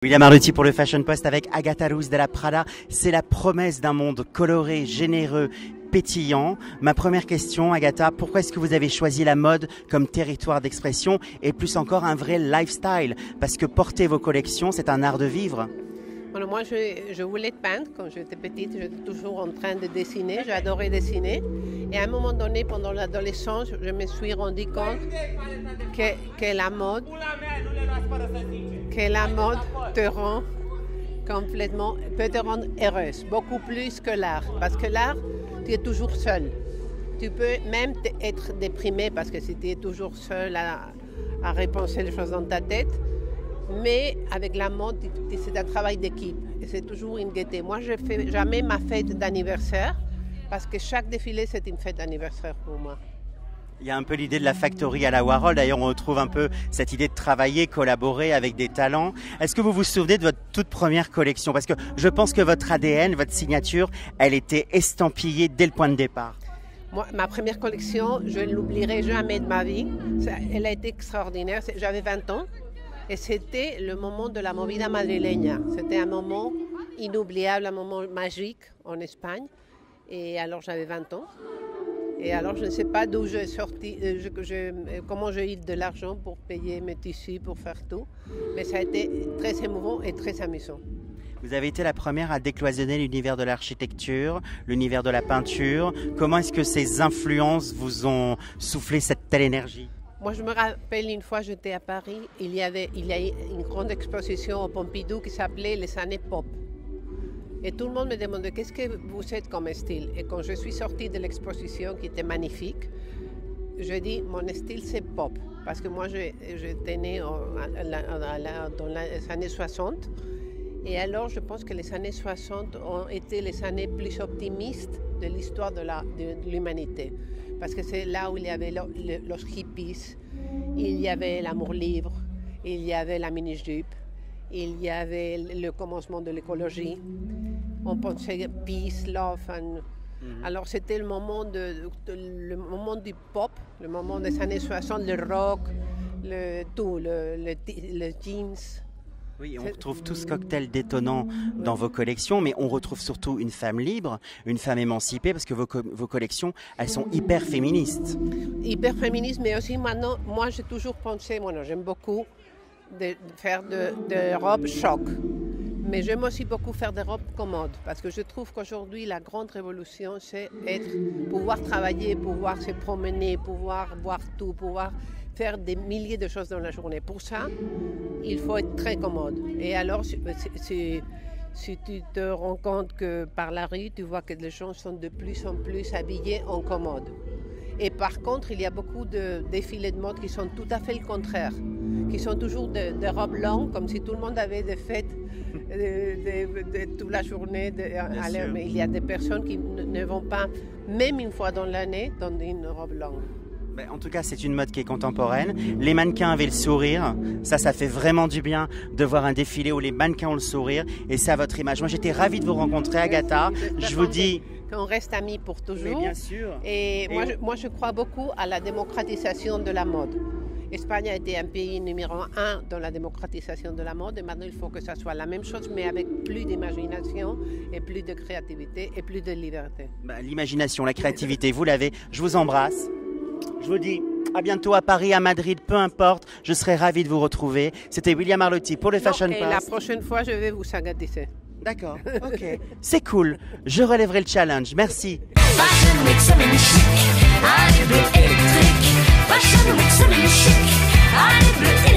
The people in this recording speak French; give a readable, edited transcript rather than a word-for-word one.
William Arlotti pour le Fashion Post avec Agatha Ruiz de la Prada. C'est la promesse d'un monde coloré, généreux, pétillant. Ma première question, Agatha, pourquoi est-ce que vous avez choisi la mode comme territoire d'expression et plus encore un vrai lifestyle? Parce que porter vos collections, c'est un art de vivre. Bueno, moi, je voulais peindre quand j'étais petite. J'étais toujours en train de dessiner. J'adorais dessiner. Et à un moment donné, pendant l'adolescence, je me suis rendu compte que la mode te rend complètement, peut te rendre heureuse, beaucoup plus que l'art. Parce que l'art, tu es toujours seul. Tu peux même être déprimé parce que si tu es toujours seul à repenser les choses dans ta tête. Mais avec la mode, c'est un travail d'équipe et c'est toujours une gaieté. Moi, je ne fais jamais ma fête d'anniversaire parce que chaque défilé, c'est une fête d'anniversaire pour moi. Il y a un peu l'idée de la factory à la Warhol. D'ailleurs, on retrouve un peu cette idée de travailler, collaborer avec des talents. Est-ce que vous vous souvenez de votre toute première collection? Parce que je pense que votre ADN, votre signature, elle était estampillée dès le point de départ. Moi, ma première collection, je ne l'oublierai jamais de ma vie. Elle a été extraordinaire. J'avais 20 ans. Et c'était le moment de la movida madrileña. C'était un moment inoubliable, un moment magique en Espagne. Et alors j'avais 20 ans. Et alors je ne sais pas d'où j'ai sorti, comment j'ai eu de l'argent pour payer mes tissus, pour faire tout. Mais ça a été très émouvant et très amusant. Vous avez été la première à décloisonner l'univers de l'architecture, l'univers de la peinture. Comment est-ce que ces influences vous ont soufflé cette telle énergie? Moi, je me rappelle une fois, j'étais à Paris, il y a une grande exposition au Pompidou qui s'appelait les années pop. Et tout le monde me demandait qu'est-ce que vous êtes comme style. Et quand je suis sortie de l'exposition, qui était magnifique, je dis mon style c'est pop. Parce que moi, j'étais née dans les années 60. Et alors, je pense que les années 60 ont été les années plus optimistes de l'histoire de l'humanité. Parce que c'est là où il y avait les hippies, il y avait l'amour libre, il y avait la mini-jupe, il y avait le commencement de l'écologie. On pensait peace, love. Alors c'était le moment du pop, le moment des années 60, le rock, le jeans. Oui, on retrouve tout ce cocktail détonnant dans vos collections, mais on retrouve surtout une femme libre, une femme émancipée, parce que vos collections, elles sont hyper féministes. Hyper féministes, mais aussi maintenant, moi j'ai toujours pensé, j'aime beaucoup faire de robes choc, mais j'aime aussi beaucoup faire des robes commodes, parce que je trouve qu'aujourd'hui la grande révolution, c'est pouvoir travailler, pouvoir se promener, pouvoir voir tout, pouvoir faire des milliers de choses dans la journée. Pour ça, il faut être très commode. Et alors, si tu te rends compte que par la rue, tu vois que les gens sont de plus en plus habillés en commode. Et par contre, il y a beaucoup de défilés de mode qui sont tout à fait le contraire, qui sont toujours de robes longues, comme si tout le monde avait des fêtes toute la journée. Mais il y a des personnes qui ne vont pas, même une fois dans l'année, dans une robe longue. En tout cas, c'est une mode qui est contemporaine. Les mannequins avaient le sourire. Ça fait vraiment du bien de voir un défilé où les mannequins ont le sourire. Et c'est à votre image. Moi, j'étais ravie de vous rencontrer, Agatha. Je vous dis qu'on reste amis pour toujours. Mais bien sûr. Et moi, je crois beaucoup à la démocratisation de la mode. L'Espagne a été un pays numéro 1 dans la démocratisation de la mode. Et maintenant, il faut que ça soit la même chose, mais avec plus d'imagination et plus de créativité et plus de liberté. L'imagination, la créativité, vous l'avez. Je vous embrasse. Je vous dis à bientôt à Paris, à Madrid, peu importe. Je serai ravi de vous retrouver. C'était William Arlotti pour le Fashion Post. Et la prochaine fois, je vais vous agatiser. D'accord, ok. C'est cool. Je relèverai le challenge. Merci. Fashion Week semaine chic, allez bleu électrique. Fashion Week semaine chic, allez bleu